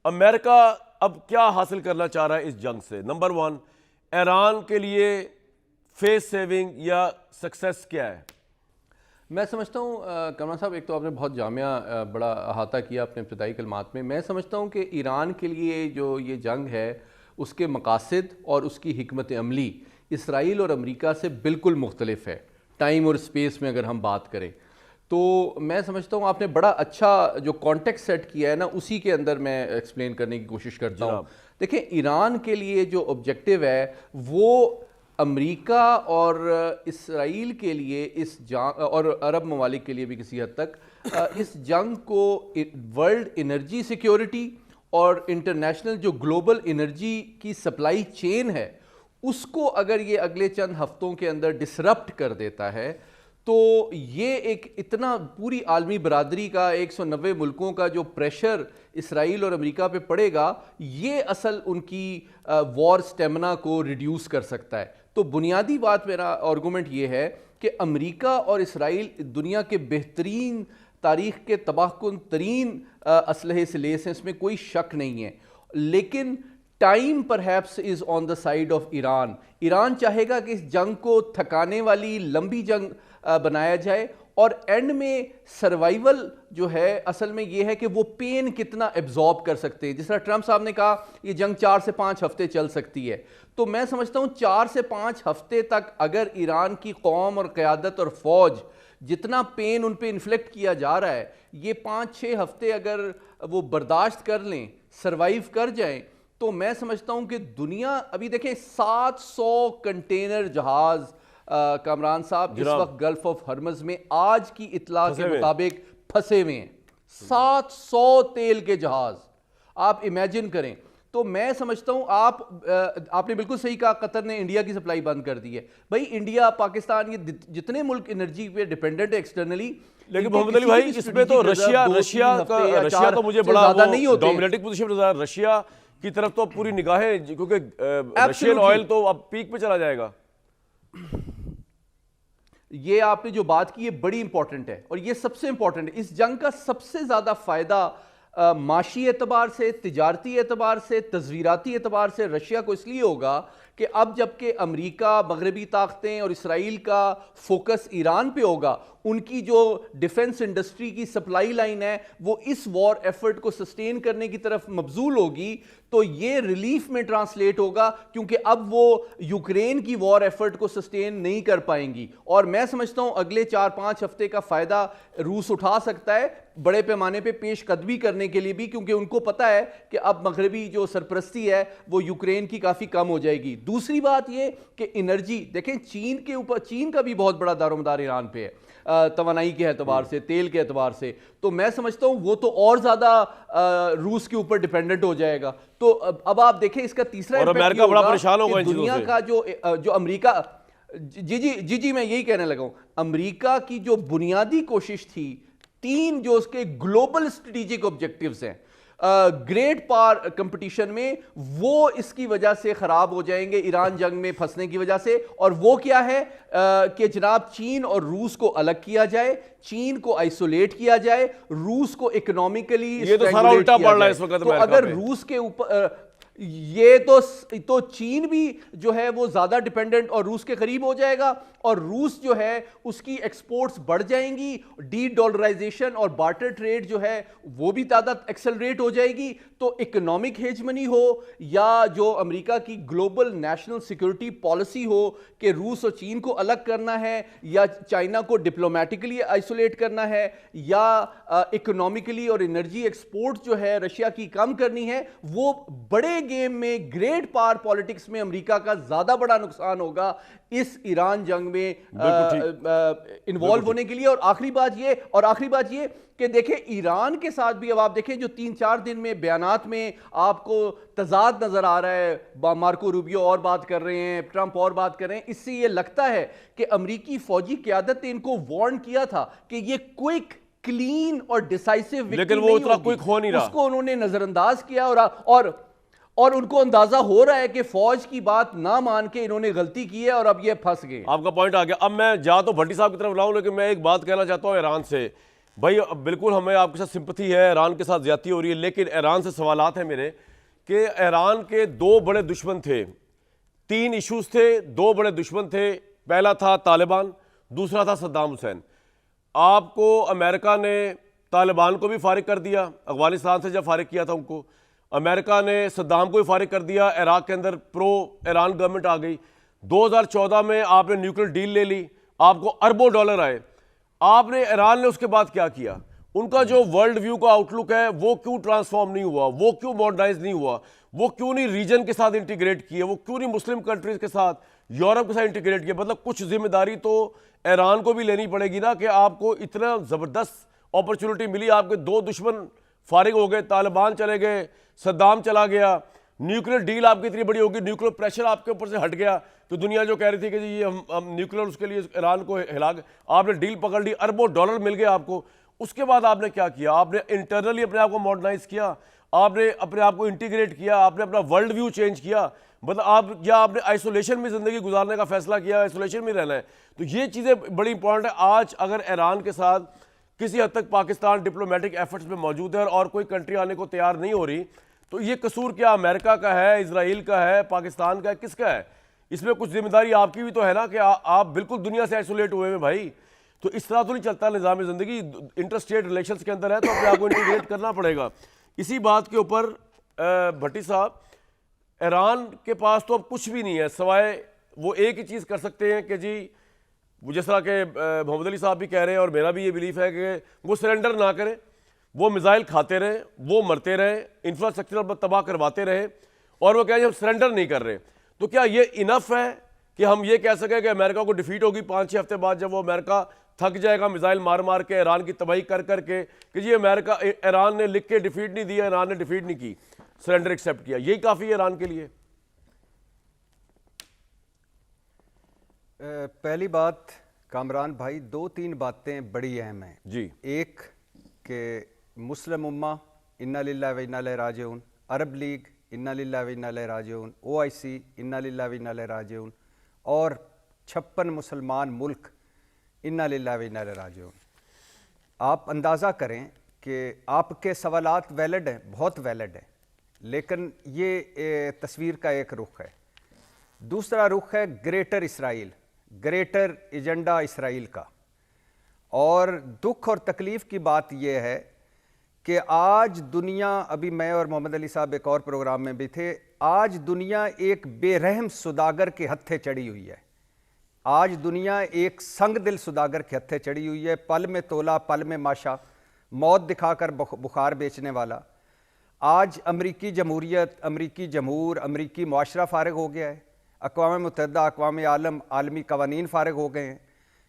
America अब क्या हासिल करना चाह रहा है इस जंग से? नंबर वन, ईरान के लिए फेस सेविंग या सक्सेस क्या है? मैं समझता हूँ कमरान साहब, एक तो आपने बहुत जामिया बड़ा अहाता किया अपने इब्तदाई कलमात में। मैं समझता हूँ कि ईरान के लिए जो ये जंग है उसके मकासद और उसकी हिकमत अमली इसराइल और अमेरिका से बिल्कुल मुख्तलिफ है। टाइम और स्पेस में अगर हम बात करें तो मैं समझता हूँ आपने बड़ा अच्छा जो कॉन्टेक्स्ट सेट किया है ना, उसी के अंदर मैं एक्सप्लेन करने की कोशिश करता हूँ। देखिए, ईरान के लिए जो ऑब्जेक्टिव है वो अमेरिका और इसराइल के लिए इस जंग, और अरब ममालिक के लिए भी किसी हद तक, इस जंग को वर्ल्ड एनर्जी सिक्योरिटी और इंटरनेशनल जो ग्लोबल एनर्जी की सप्लाई चेन है उसको अगर ये अगले चंद हफ्तों के अंदर डिसरप्ट कर देता है तो ये एक इतना पूरी आलमी बरादरी का 190 मुल्कों का जो प्रेशर इसराइल और अमेरिका पे पड़ेगा, ये असल उनकी वॉर स्टेमिना को रिड्यूस कर सकता है। तो बुनियादी बात, मेरा आर्गूमेंट ये है कि अमेरिका और इसराइल दुनिया के बेहतरीन तारीख के तबाहकुन तरीन असलहे से लेस हैं, इसमें कोई शक नहीं है। लेकिन time perhaps is on the side of Iran. Iran चाहेगा कि इस जंग को थकाने वाली लंबी जंग बनाया जाए और एंड में सर्वाइवल जो है असल में ये है कि वो पेन कितना एब्जॉर्ब कर सकते हैं। जिस तरह ट्रंप साहब ने कहा ये जंग 4 से 5 हफ्ते चल सकती है, तो मैं समझता हूँ 4 से 5 हफ्ते तक अगर ईरान की कौम और क़यादत और फौज जितना पेन उन पे इन्फ्लिक्ट किया जा रहा है, ये 5-6 हफ्ते अगर वो बर्दाश्त कर लें, सरवाइव कर जाएं, तो मैं समझता हूं कि दुनिया, अभी देखें 700 कंटेनर जहाज कामरान साहब इस वक्त गल्फ ऑफ हर्मज में आज की इत्तला के मुताबिक फंसे हुए हैं। 700 तेल के जहाज, आप इमेजिन करें। तो मैं समझता हूं आपने बिल्कुल सही कहा, कतर ने इंडिया की सप्लाई बंद कर दी है। भाई इंडिया, पाकिस्तान, ये जितने मुल्क एनर्जी पे डिपेंडेंट है एक्सटर्नली, लेकिन मोहम्मद अली भाई इसमें तो रशिया तो मुझे बड़ा डोमिनेटिंग पोजीशन नजर आ रहा है। रशिया की तरफ तो पूरी निगाहें, क्योंकि रशियन ऑयल तो अब पीक पे चला जाएगा। ये आपने जो बात की ये बड़ी इंपॉर्टेंट है और ये सबसे इंपॉर्टेंट है। इस जंग का सबसे ज्यादा फायदा माशी एतबार से, तिजारती एतबार से, तस्वीराती एतबार से रशिया को इसलिए होगा कि अब जबकि अमेरिका, मगरबी ताकतें और इसराइल का फोकस ईरान पे होगा, उनकी जो डिफेंस इंडस्ट्री की सप्लाई लाइन है वो इस वॉर एफर्ट को सस्टेन करने की तरफ मबजूल होगी। तो ये रिलीफ में ट्रांसलेट होगा क्योंकि अब वो यूक्रेन की वॉर एफर्ट को सस्टेन नहीं कर पाएंगी। और मैं समझता हूं अगले 4-5 हफ्ते का फायदा रूस उठा सकता है बड़े पैमाने पे पेश कदमी करने के लिए भी, क्योंकि उनको पता है कि अब मगरबी जो सरपरस्ती है वो यूक्रेन की काफी कम हो जाएगी। दूसरी बात ये कि एनर्जी देखें, चीन के ऊपर, चीन का भी बहुत बड़ा दारोमदार ईरान पे है तवानाई के एतबार से, तेल के एतबार से। तो मैं समझता हूं वो तो और ज्यादा रूस के ऊपर डिपेंडेंट हो जाएगा। तो अब आप देखें इसका तीसरा और अमेरिका बड़ा परेशान होगा दुनिया का जो अमेरिका, जी मैं यही कहने लगा हूं, अमेरिका की जो बुनियादी कोशिश थी, 3 जो उसके ग्लोबल स्ट्रेटेजिक ऑब्जेक्टिव्स हैं ग्रेट पावर कंपटीशन में, वो इसकी वजह से खराब हो जाएंगे ईरान जंग में फंसने की वजह से। और वो क्या है कि जनाब चीन और रूस को अलग किया जाए, चीन को आइसोलेट किया जाए, रूस को इकोनॉमिकली, ये तो सारा उल्टा पड़ रहा है इस वक्त। तो अगर रूस के ऊपर ये तो चीन भी जो है वो ज्यादा डिपेंडेंट और रूस के करीब हो जाएगा और रूस जो है उसकी एक्सपोर्ट्स बढ़ जाएंगी, डी डॉलराइजेशन और बार्टर ट्रेड जो है वो भी तादाद एक्सेलरेट हो जाएगी। तो इकोनॉमिक हेजमनी हो या जो अमेरिका की ग्लोबल नेशनल सिक्योरिटी पॉलिसी हो कि रूस और चीन को अलग करना है या चाइना को डिप्लोमेटिकली आइसोलेट करना है या इकोनॉमिकली और एनर्जी एक्सपोर्ट जो है रशिया की कम करनी है, वो बड़े गेम में, ग्रेट पावर पॉलिटिक्स में अमेरिका का ज्यादा बड़ा नुकसान होगा इस ईरान जंग में इन्वॉल्व होने के लिए। और आखिरी बात ये कि देखें ईरान के साथ भी अब आप देखें जो 3-4 दिन में बयानात में आपको तजाद नजर आ रहा है, मार्को रूबियो और बात कर रहे हैं, ट्रंप और बात कर रहे हैं, इससे ये लगता है कि अमेरिकी फौजी क़यादत ने इनको वार्न किया था कि ये क्विक, क्लीन और डिसाइसिव विक्ट्री, लेकिन वो इतना क्विक हो नहीं रहा, उसको उन्होंने नजरअंदाज किया और उनको अंदाजा हो रहा है कि फौज की बात ना मान के इन्होंने गलती की है और अब ये फंस गए। आपका पॉइंट आ गया। अब मैं जा तो भट्टी साहब की तरफ लाऊं, लेकिन मैं एक बात कहना चाहता हूं ईरान से भाई बिल्कुल हमें आपके साथ सिंपथी है, ईरान के साथ ज्यादती हो रही है, लेकिन ईरान से सवालात हैं मेरे कि ईरान के दो बड़े दुश्मन थे, 3 इश्यूज थे, 2 बड़े दुश्मन थे। पहला था तालिबान, दूसरा था सद्दाम हुसैन। आपको अमेरिका ने तालिबान को भी फारिग कर दिया, अफगानिस्तान से जब फारिग किया था उनको, अमेरिका ने सद्दाम को भी फारिग कर दिया, इराक के अंदर प्रो ईरान गवर्नमेंट आ गई। 2014 में आपने न्यूक्लियर डील ले ली, आपको अरबों डॉलर आए। आपने ईरान ने उसके बाद क्या किया? उनका जो वर्ल्ड व्यू का आउटलुक है वो क्यों ट्रांसफॉर्म नहीं हुआ, वो क्यों मॉडर्नाइज नहीं हुआ, वो क्यों नहीं रीजन के साथ इंटीग्रेट किए, वो क्यों नहीं मुस्लिम कंट्रीज के साथ, यूरोप के साथ इंटीग्रेट किया? मतलब कुछ जिम्मेदारी तो ईरान को भी लेनी पड़ेगी ना कि आपको इतना जबरदस्त अपॉर्चुनिटी मिली, आपके 2 दुश्मन फारिग हो गए, तालिबान चले गए, सद्दाम चला गया, न्यूक्लियर डील आपकी इतनी बड़ी होगी, न्यूक्लियर प्रेशर आपके ऊपर से हट गया, तो दुनिया जो कह रही थी कि जी ये हम न्यूक्लियर उसके लिए ईरान को हिला गए, आपने डील पकड़ ली, अरबों डॉलर मिल गए आपको। उसके बाद आपने क्या किया? आपने इंटरनली अपने आप को मॉडर्नाइज किया, आपने अपने आप को इंटीग्रेट किया, आपने अपना वर्ल्ड व्यू चेंज किया। मतलब आप या आपने आइसोलेशन में ज़िंदगी गुजारने का फैसला किया, आइसोलेशन में रहना है। तो ये चीज़ें बड़ी इंपॉर्टेंट है। आज अगर ईरान के साथ किसी हद तक पाकिस्तान डिप्लोमेटिक एफर्ट्स में मौजूद है और कोई कंट्री आने को तैयार नहीं हो रही, तो ये कसूर क्या अमेरिका का है, इजराइल का है, पाकिस्तान का है, किसका है? इसमें कुछ जिम्मेदारी आपकी भी तो है ना कि आप बिल्कुल दुनिया से आइसोलेट हुए हैं भाई। तो इस तरह तो नहीं चलता निज़ाम ज़िंदगी, इंटरस्टेट रिलेशंस के अंदर है, तो अपने आपको इंटीग्रेट करना पड़ेगा। इसी बात के ऊपर भट्टी साहब, ईरान के पास तो अब कुछ भी नहीं है सिवाय वो एक ही चीज़ कर सकते हैं कि जी वो जिस तरह के मोहम्मद अली साहब भी कह रहे हैं और मेरा भी ये बिलीफ है कि वो सरेंडर ना करें, वो मिसाइल खाते रहे, वो मरते रहे, इंफ्रास्ट्रक्चर तबाह करवाते रहे, और वो कह रहे हैं हम सरेंडर नहीं कर रहे। तो क्या ये इनफ है कि हम ये कह सकें कि अमेरिका को डिफीट होगी 5-6 हफ्ते बाद, जब वो अमेरिका थक जाएगा मिसाइल मार मार के ईरान की तबाही कर करके, कि जी अमेरिका ईरान ने लिख के डिफीट नहीं दिया, ईरान ने डिफीट नहीं की, सरेंडर एक्सेप्ट किया, यही काफ़ी है ईरान के लिए? पहली बात कामरान भाई, 2-3 बातें बड़ी अहम हैं जी। एक कि मुस्लिम उम्मा इन्ना लिल्लाहि व इन्ना इलैहि राजिऊन, अरब लीग इन्ना लिल्लाहि व इन्ना इलैहि राजिऊन, OIC इन्ना लिल्लाहि व इन्ना इलैहि राजिऊन, और 56 मुसलमान मुल्क इन्ना लिल्लाहि व इन्ना इलैहि राजिऊन। आप अंदाज़ा करें कि आपके सवालात वैलिड हैं, बहुत वैलिड हैं, लेकिन ये तस्वीर का एक रुख है। दूसरा रुख है greater Israel, greater agenda Israel का। और दुख और तकलीफ़ की बात यह है कि आज दुनिया, अभी मैं और मोहम्मद अली साहब एक और प्रोग्राम में भी थे, आज दुनिया एक बेरहम सुदागर के हत्थे चढ़ी हुई है। आज दुनिया एक संग दिल सुदागर के हत्थे चढ़ी हुई है, पल में तोला पल में माशा, मौत दिखाकर बुखार बेचने वाला। आज अमरीकी जमहूरियत, अमरीकी जमहूर, अमरीकी मुआशरा फारिग हो गया है, अक़वाम मुत्तहिदा, अक़वाम आलम, आलमी कवानीन फारिग हो गए हैं।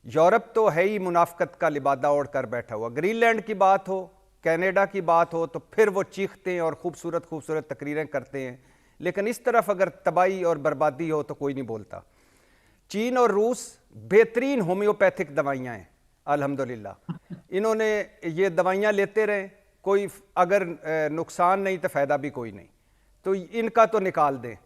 यूरोप तो है ही मुनाफ़क़त का लिबादा ओढ़ कर बैठा हुआ। ग्रीनलैंड की बात हो, कनाडा की बात हो, तो फिर वो चीखते हैं और खूबसूरत खूबसूरत तकरीरें करते हैं, लेकिन इस तरफ अगर तबाही और बर्बादी हो तो कोई नहीं बोलता। चीन और रूस बेहतरीन होम्योपैथिक दवाइयाँ हैं अल्हम्दुलिल्लाह, इन्होंने ये दवाइयाँ लेते रहें, कोई अगर नुकसान नहीं तो फ़ायदा भी कोई नहीं, तो इनका तो निकाल दें।